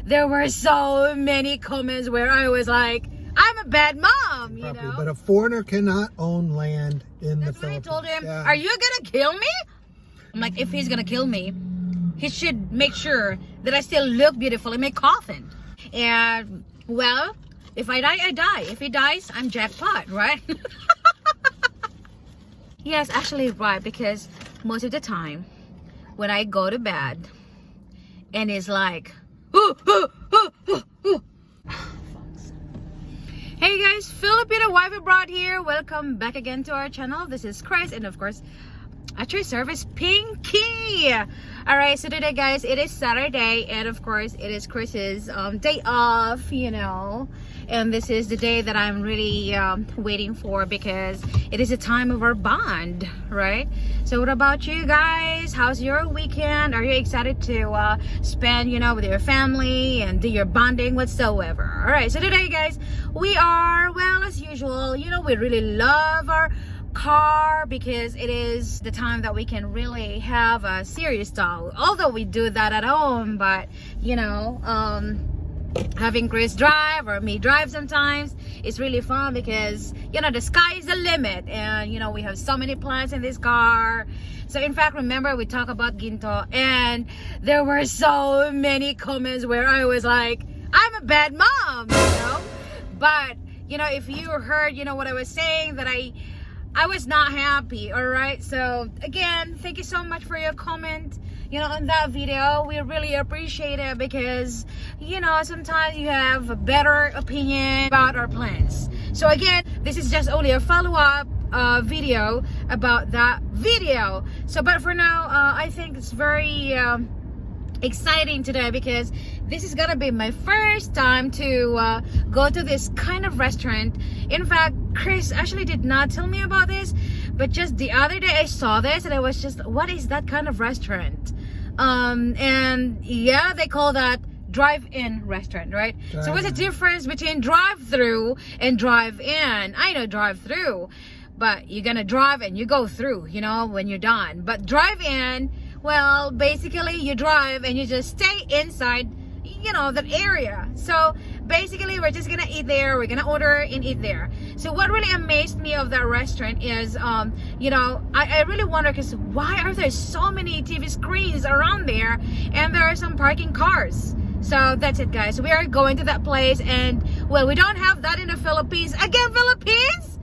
there were so many comments where I was like, I'm a bad mom, you know. But a foreigner cannot own land in the Philippines. That's why I told him, are you gonna kill me? I'm like, if he's gonna kill me, he should make sure that I still look beautiful in my coffin. And well, if I die, I die. If he dies, I'm jackpot, right? Yes, actually right, because most of the time when I go to bed and it's like hey guys, Filipina wife abroad here. Welcome back again to our channel. This is Chris and of course at your service, Pinky. Alright, so today guys, it is Saturday and of course it is Chris's day off, you know, and this is the day that I'm really waiting for because it is a time of our bond, right? So what about you guys? How's your weekend? Are you excited to spend, you know, with your family and do your bonding whatsoever? Alright, so today guys, we are, well, as usual, you know, we really love our car because it is the time that we can really have a serious talk, although we do that at home. But you know, having Chris drive or me drive sometimes it's really fun because you know the sky is the limit and you know we have so many plans in this car. So in fact, remember we talked about Ginto and there were so many comments where I was like, I'm a bad mom, you know. But you know, if you heard, you know, what I was saying, that I was not happy. All right, so again, thank you so much for your comment, you know, on that video. We really appreciate it because you know sometimes you have a better opinion about our plans. So again, this is just only a follow-up video about that video. So but for now, I think it's very exciting today because this is gonna be my first time to go to this kind of restaurant. In fact, Chris actually did not tell me about this, but just the other day I saw this and I was just, what is that kind of restaurant? And yeah, they call that drive-in restaurant, right? So what's the difference between drive-through and drive-in? I know drive-through, but you're gonna drive and you go through, you know, when you're done. But drive-in, well, basically you drive and you just stay inside, you know, that area. So basically we're just gonna eat there, we're gonna order and eat there. So what really amazed me of that restaurant is you know, I really wonder, because why are there so many TV screens around there and there are some parking cars? So that's it guys, we are going to that place and well, we don't have that in the Philippines. Again, Philippines?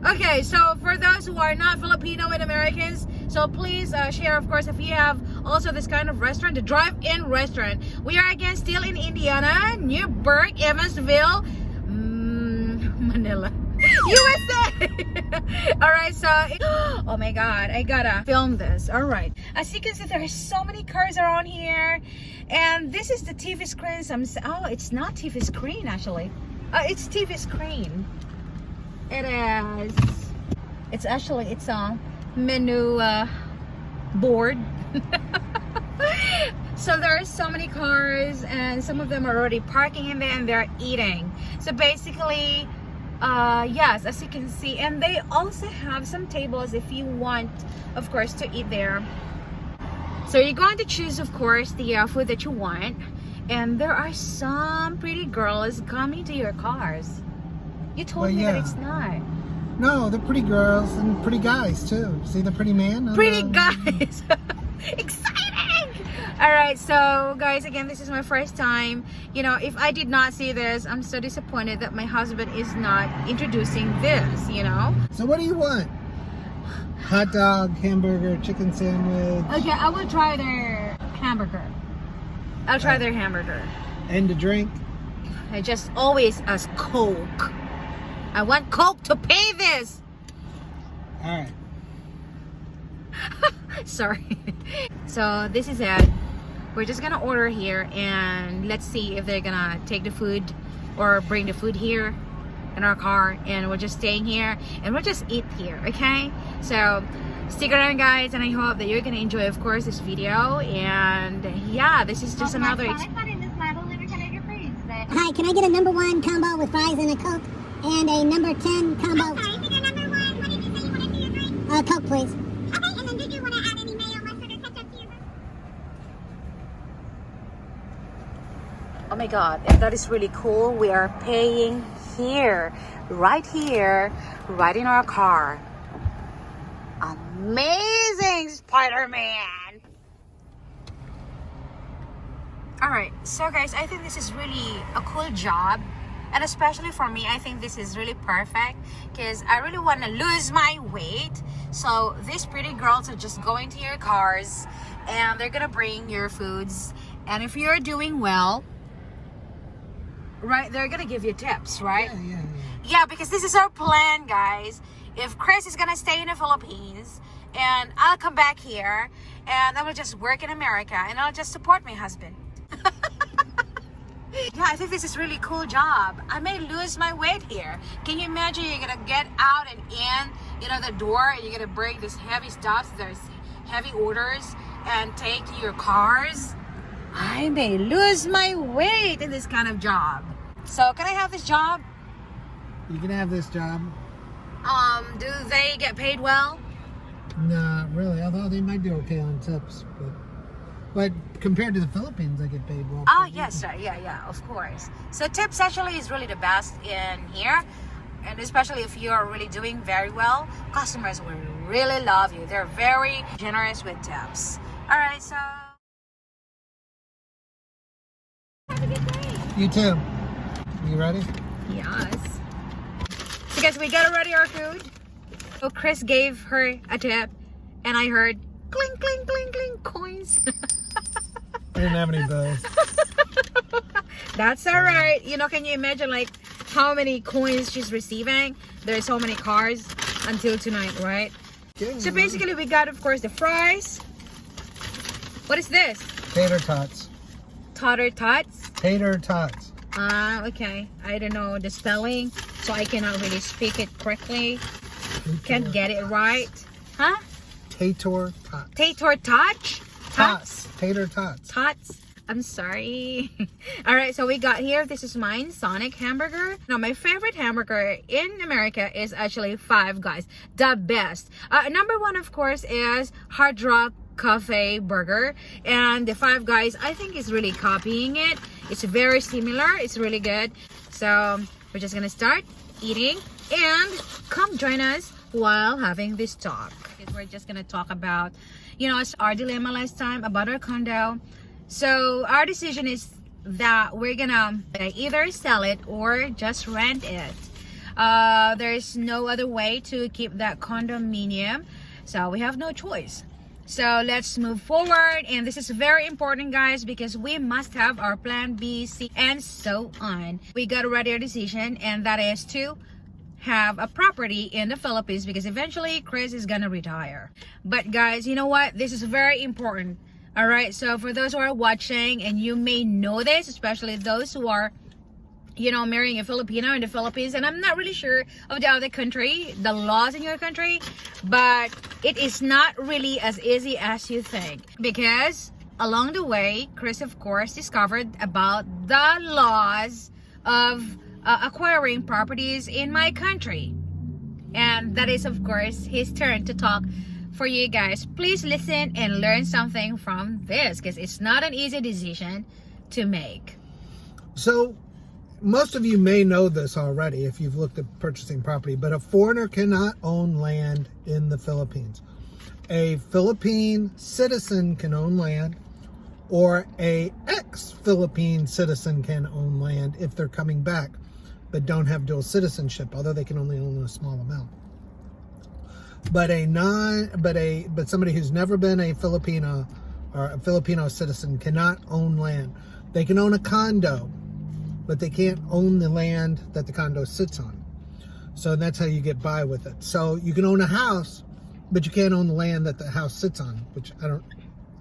Okay, so for those who are not Filipino and Americans, so please share, of course, if you have also this kind of restaurant, the drive-in restaurant. We are again still in Indiana, Newburgh, Evansville, Manila, USA. Alright, so oh my god, I gotta film this. Alright, as you can see, there are so many cars around here and this is the TV screen. Oh, it's not TV screen actually, it's TV screen. It is. It's actually, it's a menu board. So there are so many cars and some of them are already parking in there and they're eating. So basically, yes, as you can see, and they also have some tables if you want, of course, to eat there. So you're going to choose, of course, the food that you want. And there are some pretty girls coming to your cars. You told me that it's not. No, they're pretty girls and pretty guys too. See the pretty man? Pretty guys! Exciting! Alright, so guys, again, this is my first time. You know, if I did not see this, I'm so disappointed that my husband is not introducing this, you know? So what do you want? Hot dog, hamburger, chicken sandwich? Okay, I will try their hamburger. I'll try their hamburger. And a drink? I just always ask Coke. I want Coke to pay this. All right. Sorry. So this is it. We're just gonna order here and let's see if they're gonna take the food or bring the food here in our car, and we're just staying here and we'll just eat here, okay? So stick around guys, and I hope that you're gonna enjoy, of course, this video. And yeah, this is just another Hi, can I get a number 1 combo with fries and a Coke? And a number 10 combo. I'm sorry, for the number 1, what did you say you wanted to your drink? Coke, please. Okay, and then did you want to add any mayo, mustard, or ketchup to your drink? Oh my god, and that is really cool. We are paying here, right in our car. Amazing, Spider-Man. Alright, so guys, I think this is really a cool job. And especially for me, I think this is really perfect because I really want to lose my weight. So these pretty girls are just going to your cars and they're gonna bring your foods. And if you're doing well, right, they're gonna give you tips, right? Yeah, because this is our plan, guys. If Chris is gonna stay in the Philippines and I'll come back here and I will just work in America and I'll just support my husband. Yeah, I think this is really cool job. I may lose my weight here. Can you imagine you're gonna get out and in, you know, the door, and you're gonna bring this heavy stuff, there's heavy orders, and take to your cars? I may lose my weight in this kind of job. So can I have this job? You can have this job. Do they get paid well? Not really, although they might do okay on tips. But compared to the Philippines, I get paid well. Oh, yes, sir. Yeah, of course. So tips actually is really the best in here. And especially if you're really doing very well, customers will really love you. They're very generous with tips. All right, so... Have a good day. You too. You ready? Yes. So guys, we got already our food. So Chris gave her a tip, and I heard clink, clink, clink, clink coins. I didn't have any bills. That's all right. You know, can you imagine like how many coins she's receiving? There's so many cars until tonight, right? Yeah. So basically we got, of course, the fries. What is this? Tater tots. Tater tots? Tater tots. Okay. I don't know the spelling, so I cannot really speak it correctly. Can't get it right. Huh? Tater tots. Tater tots? Tots. Tater tots. Tots. I'm sorry. All right, so we got here. This is mine, Sonic hamburger. Now, my favorite hamburger in America is actually Five Guys, the best. Number one, of course, is Hard Rock Cafe burger, and the Five Guys, I think, is really copying it. It's very similar. It's really good. So we're just gonna start eating, and come join us while having this talk. We're just gonna talk about, you know, it's our dilemma last time about our condo. So our decision is that we're gonna either sell it or just rent it. There's no other way to keep that condominium, so we have no choice. So let's move forward, and this is very important, guys, because we must have our plan B, C, and so on. We got already a decision, and that is to have a property in the Philippines, because eventually Chris is gonna retire. But guys, you know what, this is very important. All right, so for those who are watching, and you may know this, especially those who are, you know, marrying a Filipino in the Philippines, and I'm not really sure of the other country, the laws in your country, but it is not really as easy as you think, because along the way, Chris, of course, discovered about the laws of acquiring properties in my country, and that is, of course, his turn to talk for you guys. Please listen and learn something from this, because it's not an easy decision to make. So most of you may know this already if you've looked at purchasing property, but a foreigner cannot own land in the Philippines. A Philippine citizen can own land, or a ex-Philippine citizen can own land if they're coming back but don't have dual citizenship, although they can only own a small amount. But somebody who's never been a Filipino or a Filipino citizen cannot own land. They can own a condo, but they can't own the land that the condo sits on. So that's how you get by with it. So you can own a house, but you can't own the land that the house sits on, which I don't,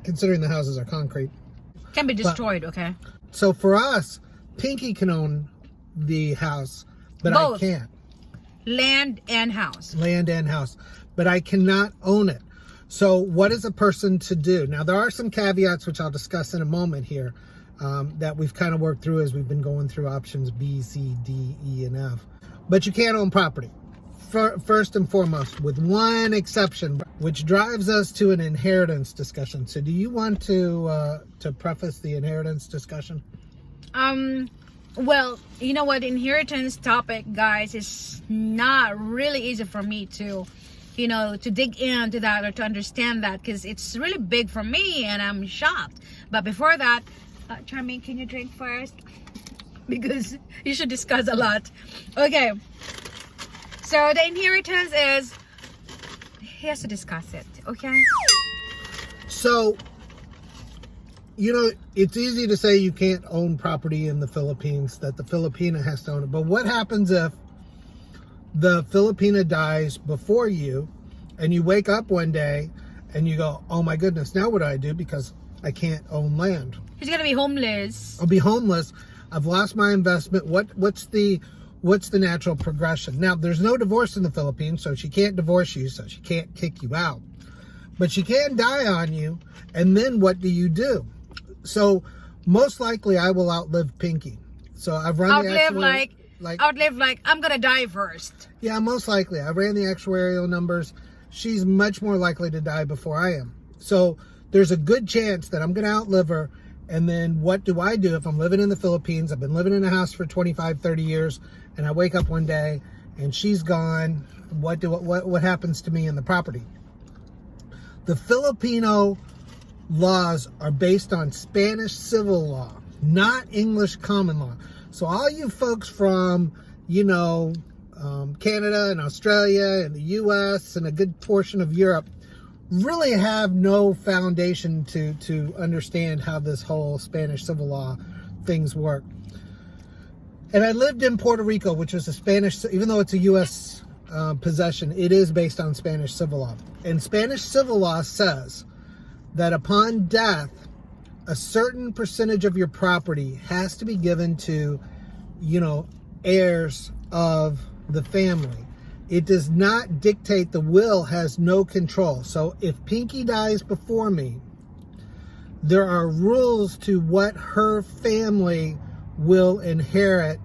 considering the houses are concrete. Can be destroyed, okay? So for us, Pinky can own the house, but Both. I can't. Land and house. Land and house, but I cannot own it. So what is a person to do? Now, there are some caveats, which I'll discuss in a moment here, that we've kind of worked through as we've been going through options B, C, D, E, and F. But you can't own property, first and foremost, with one exception, which drives us to an inheritance discussion. So do you want to preface the inheritance discussion? Well, you know what, inheritance topic, guys, is not really easy for me to, to dig into that or to understand that, because it's really big for me and I'm shocked. But before that, Charmaine, can you drink first? Because you should discuss a lot. Okay. So the inheritance is, he has to discuss it, okay? So, it's easy to say you can't own property in the Philippines, that the Filipina has to own it. But what happens if the Filipina dies before you and you wake up one day and you go, oh my goodness, now what do I do? Because I can't own land. He's going to be homeless. I'll be homeless. I've lost my investment. What's the natural progression? Now, there's no divorce in the Philippines, so she can't divorce you, so she can't kick you out. But she can die on you, and then what do you do? So most likely I will outlive Pinky. So I've run outlive like I'm gonna die first. Yeah, most likely. I ran the actuarial numbers. She's much more likely to die before I am. So there's a good chance that I'm gonna outlive her. And then what do I do if I'm living in the Philippines? I've been living in a house for 25, 30 years, and I wake up one day and she's gone. What happens to me in the property? The Filipino laws are based on Spanish civil law, not English common law. So all you folks from, Canada and Australia and the US and a good portion of Europe really have no foundation to understand how this whole Spanish civil law things work. And I lived in Puerto Rico, which was a Spanish, even though it's a US possession, it is based on Spanish civil law. And Spanish civil law says that upon death, a certain percentage of your property has to be given to, heirs of the family. It does not dictate. The will has no control. So if Pinky dies before me, there are rules to what her family will inherit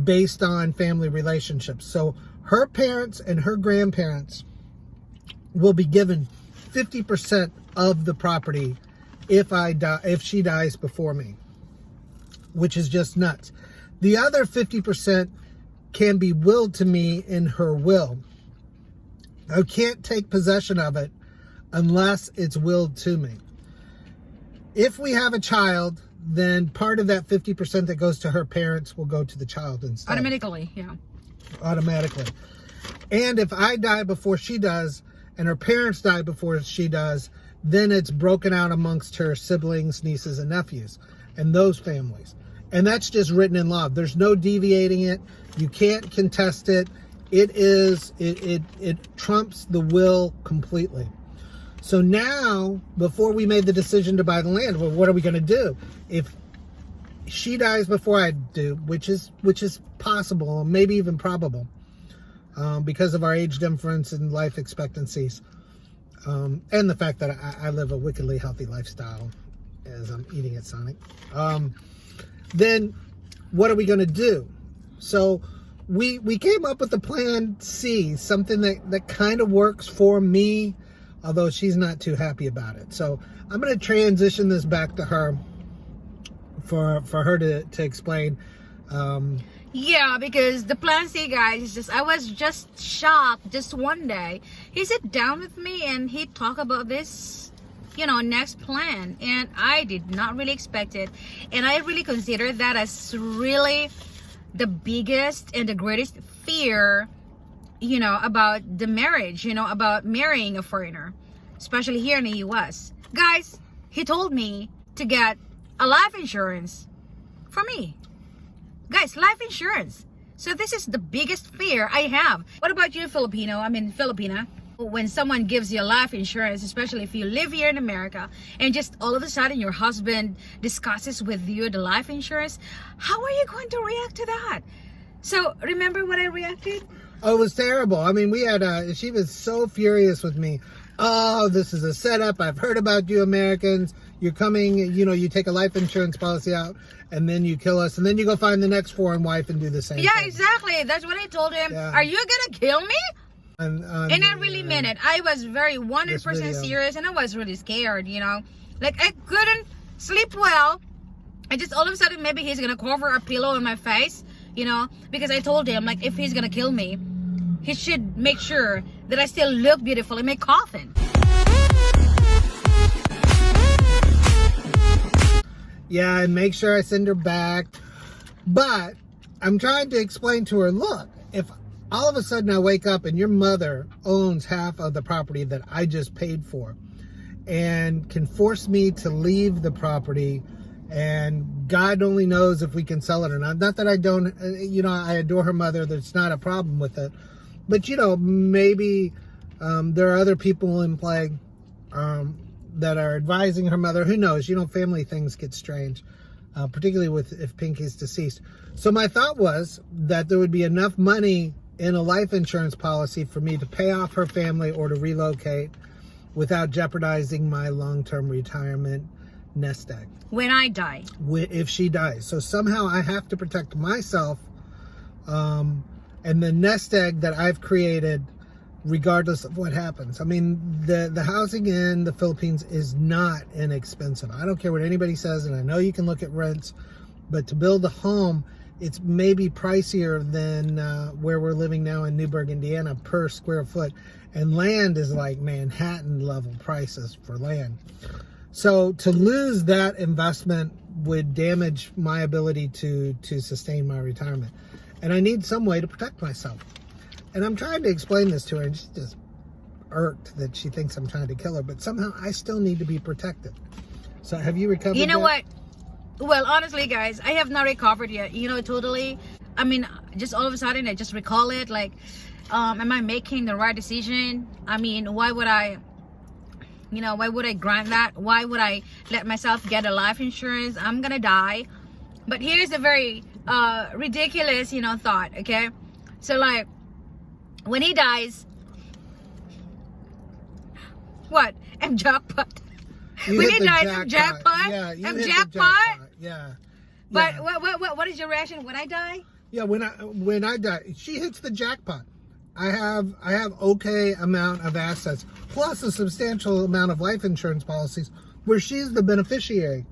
based on family relationships. So her parents and her grandparents will be given 50% of the property if she dies before me, which is just nuts. The other 50% can be willed to me in her will. I can't take possession of it unless it's willed to me. If we have a child, then part of that 50% that goes to her parents will go to the child instead. Automatically, yeah. Automatically. And if I die before she does, and her parents die before she does, then it's broken out amongst her siblings, nieces, and nephews, and those families. And that's just written in law. There's no deviating it. You can't contest it. It trumps the will completely. So now, before we made the decision to buy the land, well, what are we going to do? If she dies before I do, which is possible, maybe even probable, because of our age difference and life expectancies, and the fact that I live a wickedly healthy lifestyle as I'm eating at Sonic, then what are we going to do? So we came up with a plan C, something that kind of works for me, although she's not too happy about it. So I'm going to transition this back to her for her to explain. Yeah, because the plan C, guys, I was just shocked. Just one day, he sat down with me and he talked about this, next plan. And I did not really expect it. And I really consider that as really the biggest and the greatest fear, about the marriage, about marrying a foreigner, especially here in the US. Guys, he told me to get a life insurance for me. Guys, life insurance. So this is the biggest fear I have. What about you, Filipina? When someone gives you a life insurance, especially if you live here in America, and just all of a sudden your husband discusses with you the life insurance, how are you going to react to that? So remember what I reacted? Oh, it was terrible. I mean, she was so furious with me. Oh, this is a setup. I've heard about you Americans. You're coming, you take a life insurance policy out and then you kill us and then you go find the next foreign wife and do the same thing. Exactly. That's what I told him. Yeah. Are you going to kill me? And I really meant it. I was very 100% serious and I was really scared, Like I couldn't sleep well I just all of a sudden maybe he's gonna cover a pillow in my face, you know, because I told him like if he's gonna kill me, he should make sure that I still look beautiful in my coffin. Yeah, and make sure I send her back. But I'm trying to explain to her, look, if all of a sudden I wake up and your mother owns half of the property that I just paid for and can force me to leave the property, and God only knows if we can sell it or not. Not that I don't, you know, I adore her mother. There's not a problem with it. But, you know, maybe there are other people in play that are advising her mother. Who knows? You know, family things get strange, particularly with if Pinky's deceased. So my thought was that there would be enough money in a life insurance policy for me to pay off her family or to relocate without jeopardizing my long-term retirement nest egg. When I die. If she dies. So somehow I have to protect myself and the nest egg that I've created regardless of what happens. I mean, the housing in the Philippines is not inexpensive. I don't care what anybody says, and I know you can look at rents, but to build a home, it's maybe pricier than where we're living now in Newburgh, Indiana per square foot. And land is like Manhattan level prices for land. So to lose that investment would damage my ability to sustain my retirement. And I need some way to protect myself. And I'm trying to explain this to her, and she's just irked that she thinks I'm trying to kill her, but somehow I still need to be protected. So have you recovered You know yet? what? Well, honestly, guys, I have not recovered yet. You know, totally. I mean, just all of a sudden, I just recall it. Like, am I making the right decision? I mean, why would I, you know, why would I grant that? Why would I let myself get a life insurance? I'm gonna die. But here's a very ridiculous, you know, thought, okay? So, like, when he dies, what? I'm jackpot. You When hit he the dies, I'm jackpot? Yeah, you I'm hit the jackpot? Yeah. But Yeah. what is your reaction when I die? Yeah, when I die, she hits the jackpot. I have okay amount of assets, plus a substantial amount of life insurance policies where she's the beneficiary.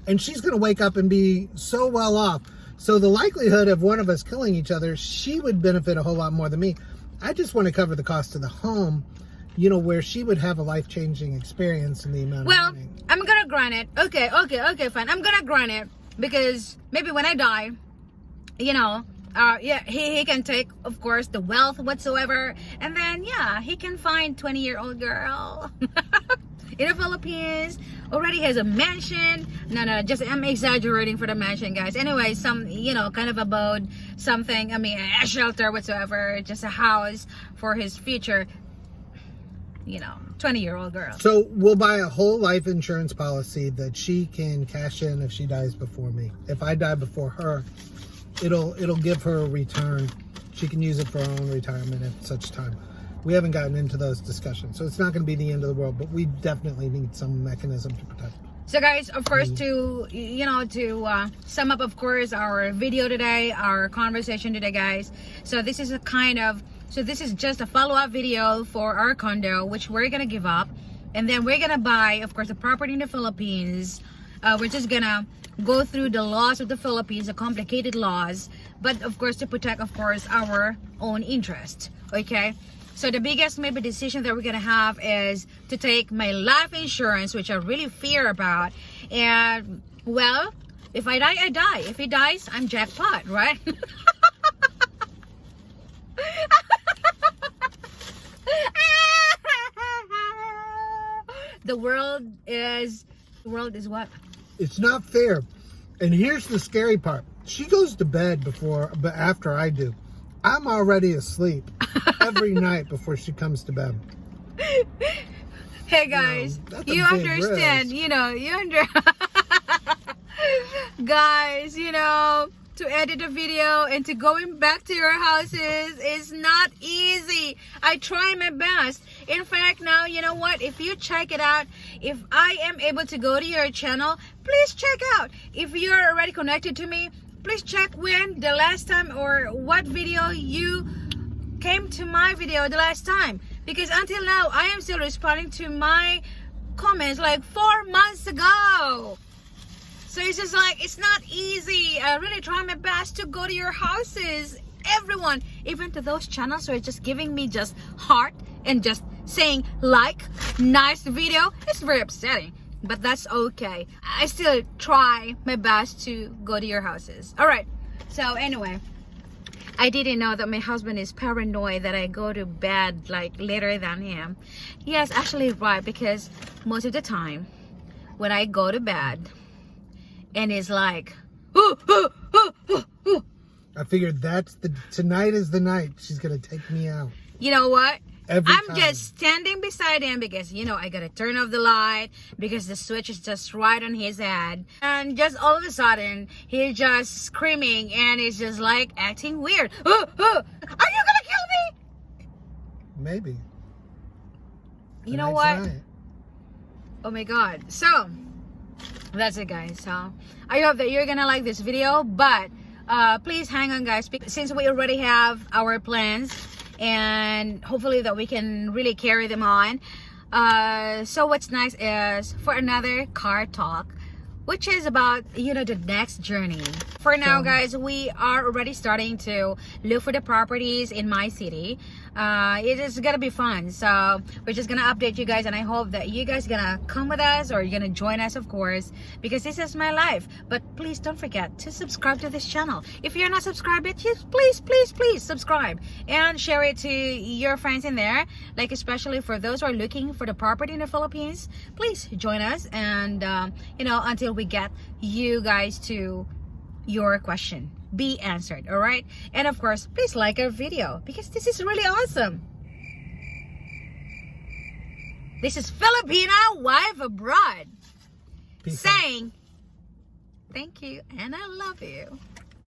And she's going to wake up and be so well off. So the likelihood of one of us killing each other, she would benefit a whole lot more than me. I just want to cover the cost of the home, you know, where she would have a life-changing experience in the amount Well, of money. I'm gonna grant it. Okay, fine. I'm gonna grant it because maybe when I die, you know, yeah, he can take, of course, the wealth whatsoever, and then yeah, he can find 20-year-old girl in the Philippines, already has a mansion. No, just I'm exaggerating for the mansion, guys. Anyway, some, you know, kind of abode, something. I mean, a shelter whatsoever, just a house for his future, you know, 20-year-old girl. So we'll buy a whole life insurance policy that she can cash in if she dies before me. If I die before her, it'll give her a return. She can use it for her own retirement at such time. We haven't gotten into those discussions, so it's not going to be the end of the world, but we definitely need some mechanism to protect. So guys, of course, to, you know, to sum up, of course, our video today, our conversation today, guys. So this is a kind of, so this is just a follow-up video for our condo, which we're going to give up. And then we're going to buy, of course, a property in the Philippines. We're just going to go through the laws of the Philippines, the complicated laws. But, of course, to protect, of course, our own interest. Okay? So the biggest maybe decision that we're going to have is to take my life insurance, which I really fear about. And, well, if I die, I die. If he dies, I'm jackpot, right? The world is what? It's not fair. And here's the scary part. She goes to bed but after I do. I'm already asleep every night before she comes to bed. Hey guys, that's a you big understand, risk. you know, guys, you know, to edit a video and to going back to your houses is not easy. I try my best. In fact, now, you know what? If you check it out, if I am able to go to your channel, please check out. If you're already connected to me, please check when the last time or what video you came to my video the last time. Because until now, I am still responding to my comments like 4 months ago. So it's just like, it's not easy. I really try my best to go to your houses. Everyone, even to those channels who are just giving me just heart and just saying like, nice video. It's very upsetting, but that's okay. I still try my best to go to your houses. All right. So anyway, I didn't know that my husband is paranoid that I go to bed like later than him. Yes, actually right, because most of the time when I go to bed and it's like, I figured tonight is the night she's gonna take me out. you know what? Every I'm time. just standing beside him because, you know, I gotta turn off the light because the switch is just right on his head. And just all of a sudden, he's just screaming and he's just like acting weird. Are you gonna kill me? Maybe. You know Tonight's what? the night. Oh my god. So, that's it guys. So, I hope that you're gonna like this video. But, please hang on guys. Since we already have our plans. And hopefully that we can really carry them on. So what's nice is for another car talk, which is about, you know, the next journey. For now guys, we are already starting to look for the properties in my city. It is gonna be fun, so we're just gonna update you guys, and I hope that you guys gonna come with us, or you're gonna join us, of course, because this is my life. But please don't forget to subscribe to this channel. If you're not subscribed yet, please subscribe and share it to your friends in there, like especially for those who are looking for the property in the Philippines. Please join us, and you know, until we get you guys to your question be answered. All right, and of course please like our video because this is really awesome. This is Filipina wife abroad Peace out. saying thank you and I love you.